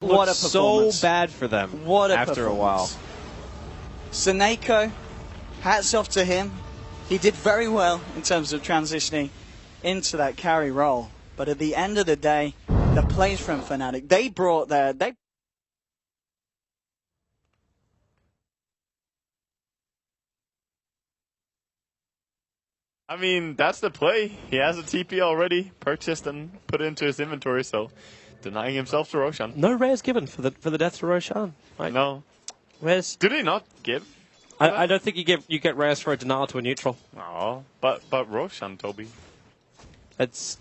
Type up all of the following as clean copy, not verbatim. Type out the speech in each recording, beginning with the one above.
What a so performance. bad for them What a after a while. Seneko, hats off to him. He did very well in terms of transitioning into that carry role. But at the end of the day, the plays from Fnatic, they brought their... I mean, that's the play. He has a TP already purchased and put into his inventory, so denying himself to Roshan. No rares given for the death to Roshan. Like, no. Rares? Do they not give? I don't think you get rares for a denial to a neutral. Oh, but Roshan, Toby. It's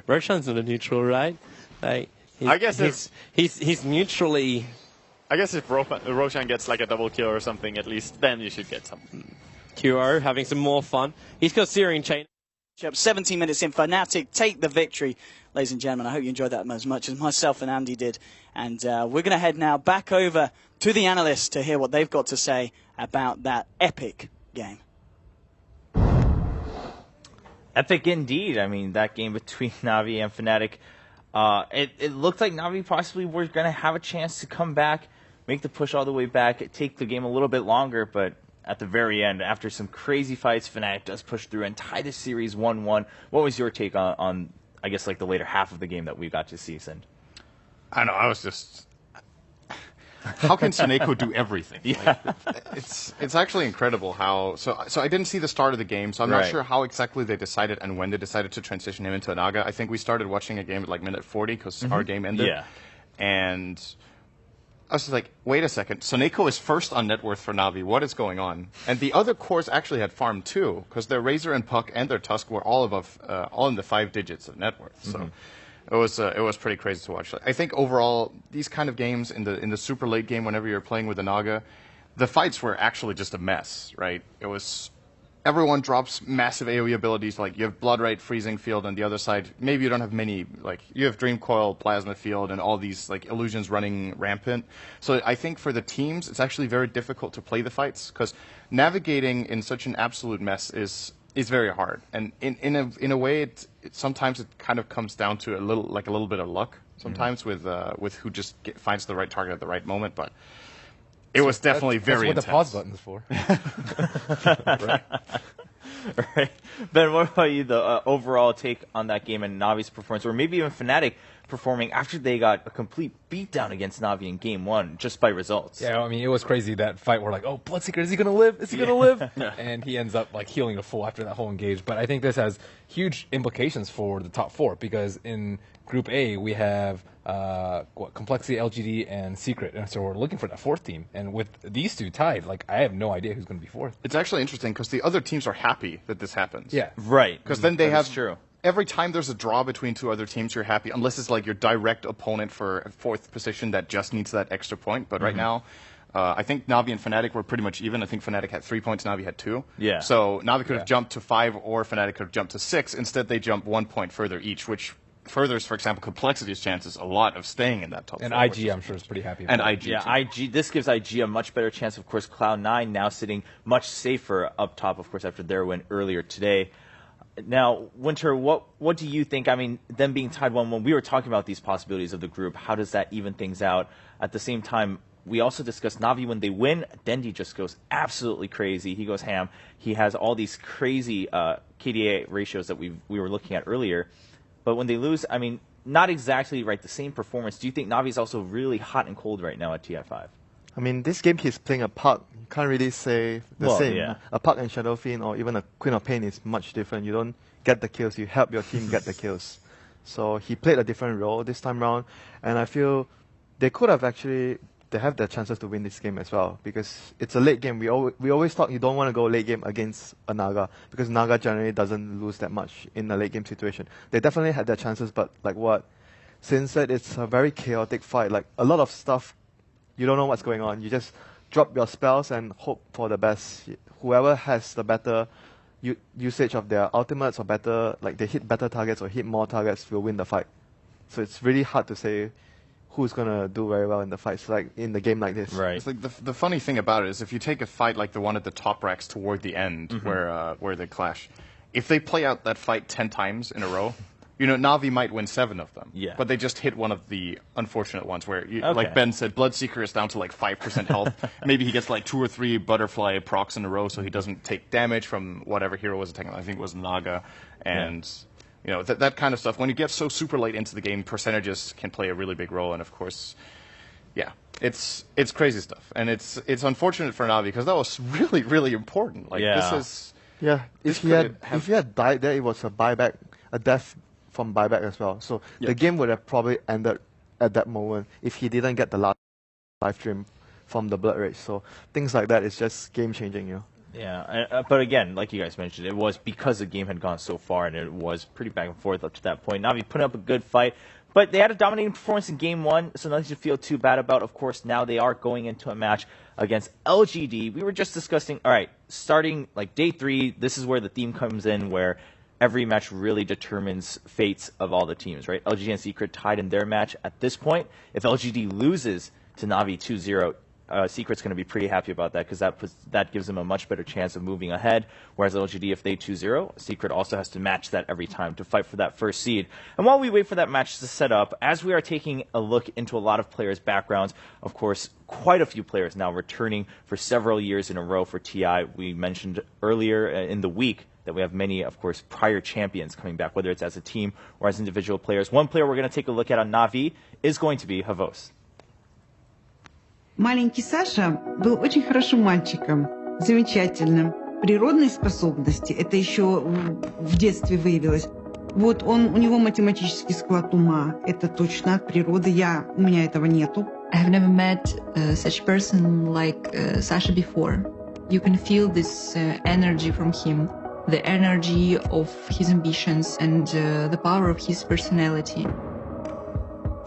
Roshan's not a neutral, right? Like, I guess he's neutrally. I guess if Roshan gets like a double kill or something, at least then you should get some. QO having some more fun. He's got Searing Chain. 17 minutes in, Fnatic take the victory. Ladies and gentlemen, I hope you enjoyed that as much as myself and Andy did. And we're going to head now back over to the analysts to hear what they've got to say about that epic game. Epic indeed. I mean, that game between Navi and Fnatic, it looked like Navi possibly were going to have a chance to come back, make the push all the way back, take the game a little bit longer, but at the very end, after some crazy fights, Fnatic does push through and tie the series 1-1. What was your take on, I guess, like the later half of the game that we got to see, Sind? I know, I was just... How can Seneko do everything? Yeah. Like, it's actually incredible how... So I didn't see the start of the game, so I'm not sure how exactly they decided and when they decided to transition him into a Naga. I think we started watching a game at like minute 40 because our game ended. Yeah. And I was just like, wait a second, Seneko is first on net worth for Navi. What is going on? And the other cores actually had farmed too, because their Razor and Puck and their Tusk were all above, all in the 5 digits of net worth. So it was pretty crazy to watch. I think overall, these kind of games in the super late game, whenever you're playing with a Naga, the fights were actually just a mess, right? It was everyone drops massive AoE abilities. Like you have Blood Right, Freezing Field on the other side. Maybe you don't have many. Like you have Dream Coil, Plasma Field, and all these like illusions running rampant. So I think for the teams, it's actually very difficult to play the fights because navigating in such an absolute mess is very hard. And in a way, sometimes it kind of comes down to a little bit of luck. Sometimes with who just finds the right target at the right moment, but. It was definitely very intense. That's what the pause button's for. Right. Right. Ben, what about you, the overall take on that game and Navi's performance, or maybe even Fnatic performing after they got a complete beatdown against Navi in Game 1, just by results? Yeah, I mean, it was crazy, that fight where like, oh, Bloodseeker, is he going to live? Is he going to live? And he ends up like healing a full after that whole engage. But I think this has huge implications for the top 4, because in Group A, we have Complexity, LGD, and Secret. And so we're looking for that 4th team. And with these two tied, like, I have no idea who's going to be 4th. It's actually interesting because the other teams are happy that this happens. Yeah. Right. Because then they have... True. Every time there's a draw between two other teams, you're happy, unless it's like your direct opponent for a 4th position that just needs that extra point. But right now, I think Navi and Fnatic were pretty much even. I think Fnatic had 3 points, Navi had 2. Yeah. So Navi could have jumped to 5, or Fnatic could have jumped to 6. Instead, they jumped 1 point further each, which furthers, for example, Complexity's chances a lot of staying in that top 4. And IG, I'm sure, is pretty happy. And IG, yeah, too. IG. This gives IG a much better chance. Of course, Cloud9 now sitting much safer up top, of course, after their win earlier today. Now, Winter, what do you think? I mean, them being tied 1-1, we were talking about these possibilities of the group. How does that even things out? At the same time, we also discussed Navi when they win. Dendi just goes absolutely crazy. He goes ham. He has all these crazy KDA ratios that we were looking at earlier. But when they lose, I mean, not exactly the same performance. Do you think Navi is also really hot and cold right now at TI5? I mean, this game he's playing a Puck. You can't really say the same. Yeah. A Puck and Shadow Fiend or even a Queen of Pain is much different. You don't get the kills, you help your team get the kills. So he played a different role this time round, and I feel they could have actually, they have their chances to win this game as well, because it's a late game. We always thought you don't want to go late game against a Naga, because Naga generally doesn't lose that much in a late game situation. They definitely had their chances, but like what Sin said, it's a very chaotic fight. Like a lot of stuff, you don't know what's going on. You just drop your spells and hope for the best. Whoever has the better usage of their ultimates, or better, like they hit better targets or hit more targets, will win the fight. So it's really hard to say who's going to do very well in the fights, like in the game like this. Right. It's like the funny thing about it is if you take a fight like the one at the top racks toward the end where they clash, if they play out that fight 10 times in a row, Na'Vi might win 7 of them. Yeah. But they just hit one of the unfortunate ones where, Okay. like Ben said, Bloodseeker is down to like 5% health. Maybe he gets like 2 or 3 butterfly procs in a row so he doesn't take damage from whatever hero was attacking. I think it was Naga. And, that kind of stuff. When you get so super late into the game, percentages can play a really big role. And of course, yeah, it's crazy stuff. And it's unfortunate for Na'Vi because that was really, really important. Like, this is... Yeah, if he had died there, it was a death from buyback as well. So the game would have probably ended at that moment if he didn't get the last live stream from the Blood Rage. So things like that is just game changing, Yeah, but again, like you guys mentioned, it was because the game had gone so far and it was pretty back and forth up to that point. Na'Vi put up a good fight, but they had a dominating performance in Game 1, so nothing to feel too bad about. Of course, now they are going into a match against LGD. We were just discussing, all right, starting like Day 3, this is where the theme comes in, where every match really determines fates of all the teams, right? LGD and Secret tied in their match at this point. If LGD loses to Na'Vi 2-0, Secret's going to be pretty happy about that because that gives them a much better chance of moving ahead. Whereas LGD, if they 2-0, Secret also has to match that every time to fight for that first seed. And while we wait for that match to set up, as we are taking a look into a lot of players' backgrounds, of course, quite a few players now returning for several years in a row for TI. We mentioned earlier in the week that we have many, of course, prior champions coming back, whether it's as a team or as individual players. One player we're going to take a look at on Na'Vi is going to be Havos. Маленький Саша был очень хорошим мальчиком, замечательным. Природные способности, это еще в детстве выявилось. Вот у него математический склад ума, это точно от природы, у меня этого нету. I have never met such a person like Sasha before. You can feel this energy from him, the energy of his ambitions and the power of his personality.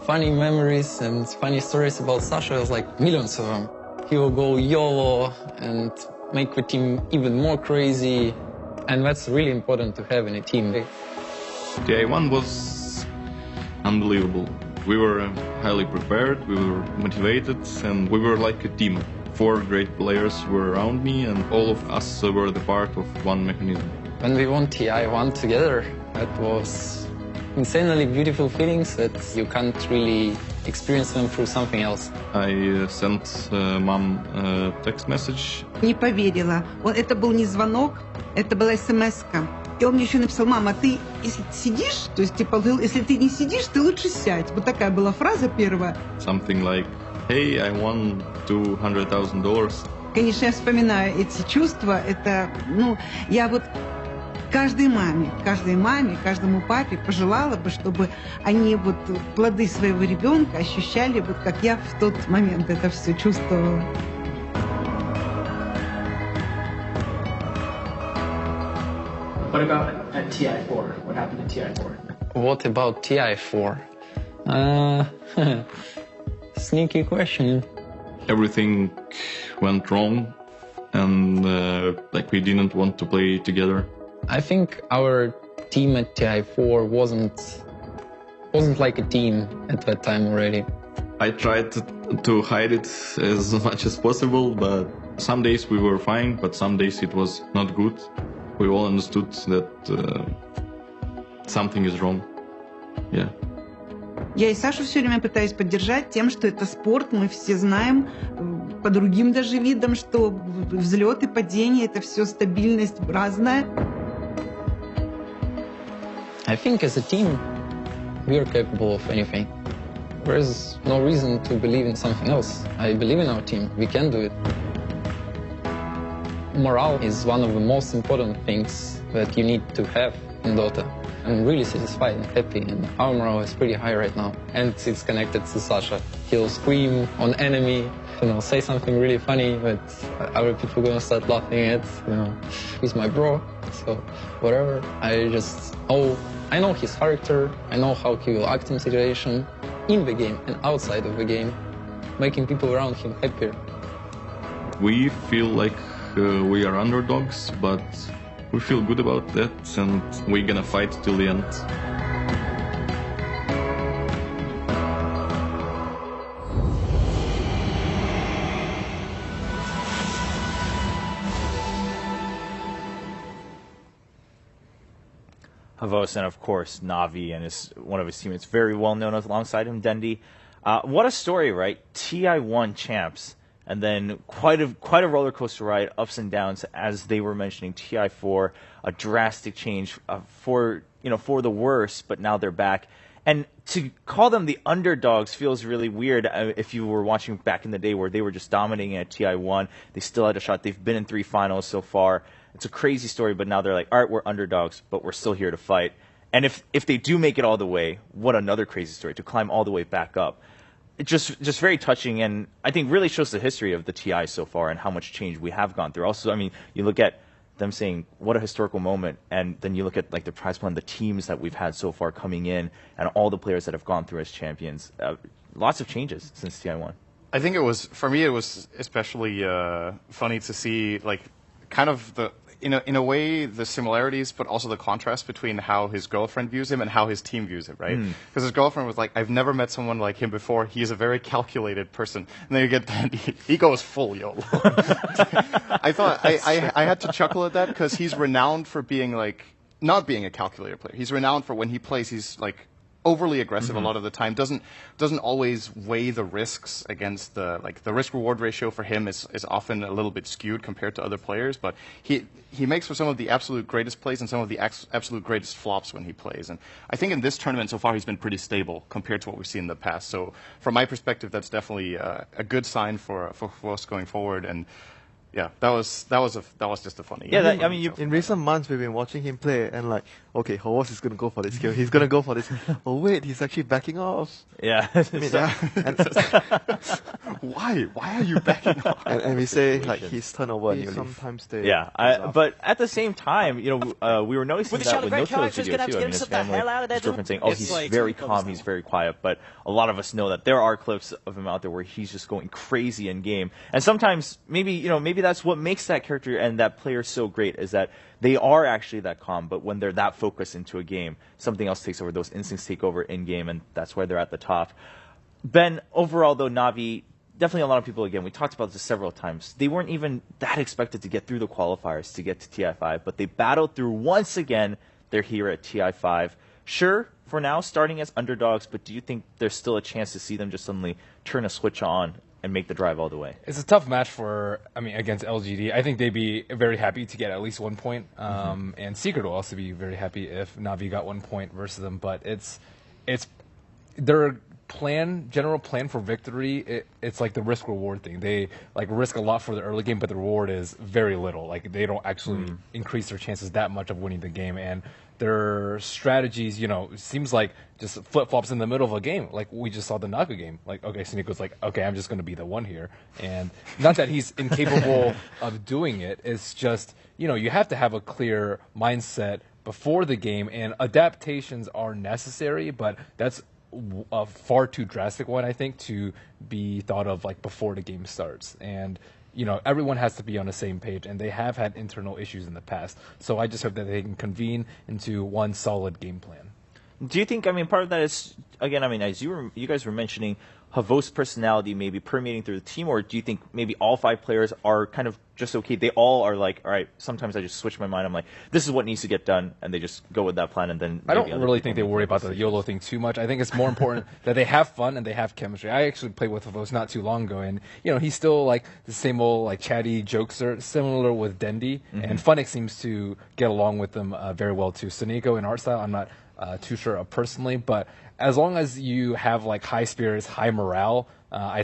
Funny memories and funny stories about Sasha is like millions of them. He will go YOLO and make the team even more crazy, and that's really important to have in a team. The I.M.O was unbelievable. We were highly prepared, we were motivated, and we were like a team. 4 great players were around me, and all of us were the part of one mechanism. When we won TI1 together, that was insanely beautiful feelings that you can't really experience them through something else. I sent mom a text message. Не поверила. Это был не звонок, это была смс-ка. И он мне еще написал: мама, ты если сидишь, то есть типа, если ты не сидишь, ты лучше сядь. Вот такая была фраза первая. Something like, hey, I won $200,000. Конечно, я вспоминаю эти чувства. Это, я вот каждой маме, каждому папе пожелала бы, чтобы они вот плоды своего ребенка ощущали, вот как я в тот момент это все чувствовала. What about at TI4? What happened at TI4? What about TI4? Sneaky question. Everything went wrong, and we didn't want to play together. I think our team at TI4 wasn't like a team at that time already. I tried to hide it as much as possible, but some days we were fine, but some days it was not good. We all understood that something is wrong. Yeah. Я и Сашу все время пытаюсь поддержать тем, что это спорт, мы все знаем по другим даже видам, что взлеты, падения, это все стабильность разная. I think as a team, we are capable of anything. There is no reason to believe in something else. I believe in our team. We can do it. Morale is one of the most important things that you need to have in Dota. I'm really satisfied and happy, and our morale is pretty high right now. And it's connected to Sasha. He'll scream on enemy, say something really funny that other people are gonna start laughing at. He's my bro, so whatever. I know his character. I know how he will act in situation, in the game and outside of the game, making people around him happier. We feel like we are underdogs, but we feel good about that, and we're gonna fight till the end. Havos, and of course Navi and one of his teammates, very well known alongside him, Dendi. What a story, right? TI1 champs, and then quite a roller coaster ride, ups and downs, as they were mentioning. TI4, a drastic change for the worse, but now they're back. And to call them the underdogs feels really weird if you were watching back in the day where they were just dominating at TI1. They still had a shot. They've been in 3 finals so far. It's a crazy story, but now they're like, all right, we're underdogs, but we're still here to fight. And if they do make it all the way, what another crazy story, to climb all the way back up. It's just very touching, and I think really shows the history of the TI so far and how much change we have gone through. Also, I mean, you look at them saying what a historical moment, and then you look at like the prize pool and the teams that we've had so far coming in and all the players that have gone through as champions. Lots of changes since TI1. I think for me it was especially funny to see like kind of in a way the similarities, but also the contrast between how his girlfriend views him and how his team views him, right? Because his girlfriend was like, I've never met someone like him before. He is a very calculated person. And then you get Dandy, he goes full YOLO. I thought I had to chuckle at that because he's renowned for being like not being a calculated player. He's renowned for when he plays, he's like overly aggressive a lot of the time. Doesn't always weigh the risks against the risk reward ratio for him is often a little bit skewed compared to other players. But he makes for some of the absolute greatest plays and some of the absolute greatest flops when he plays. And I think in this tournament so far he's been pretty stable compared to what we've seen in the past. So from my perspective, that's definitely a good sign for us going forward. And yeah, that was just a funny. Yeah, I mean, in recent months we've been watching him play, and like, okay, Havos is gonna go for this kill. He's gonna go for this. Oh wait, he's actually backing off. Yeah. I mean, Why? Why are you backing off? And we say like his turnover. And sometimes they. Yeah, but at the same time, we were noticing that with Noto's video too. I mean, his family, his girlfriend saying, "Oh, he's very calm, he's very quiet." But a lot of us know that there are clips of him out there where he's just going crazy in game, and sometimes maybe that's what makes that character and that player so great, is that they are actually that calm, but when they're that focused into a game, something else takes over. Those instincts take over in game, and that's why they're at the top. Ben, overall though, Navi, definitely a lot of people, again, we talked about this several times, they weren't even that expected to get through the qualifiers to get to TI5, but they battled through once again. They're here at TI5. Sure, for now, starting as underdogs, but do you think there's still a chance to see them just suddenly turn a switch on and make the drive all the way? It's a tough match against LGD. I think they'd be very happy to get at least 1 point. And Secret will also be very happy if Navi got 1 point versus them. But it's their general plan for victory. It's like the risk reward thing. They like risk a lot for the early game, but the reward is very little. Like they don't actually increase their chances that much of winning the game. And their strategies, seems like just flip-flops in the middle of a game. Like we just saw the Naga game. Like, okay, Sneako's like, okay, I'm just going to be the one here. And not that he's incapable of doing it. It's just, you have to have a clear mindset before the game, and adaptations are necessary, but that's a far too drastic one, I think, to be thought of like before the game starts. And everyone has to be on the same page, and they have had internal issues in the past. So I just hope that they can convene into one solid game plan. Do you think, part of that is, again, as you guys were mentioning, Havos' personality maybe permeating through the team, or do you think maybe all 5 players are kind of just okay? They all are like, all right, sometimes I just switch my mind. I'm like, this is what needs to get done, and they just go with that plan, and then I don't really think they worry about the YOLO thing too much. I think it's more important that they have fun and they have chemistry. I actually played with Havos not too long ago, and he's still like the same old like chatty jokester, similar with Dendi, and Funix seems to get along with them very well too. Suneko and art style, I'm not too sure of personally, but as long as you have like high spirits, high morale, I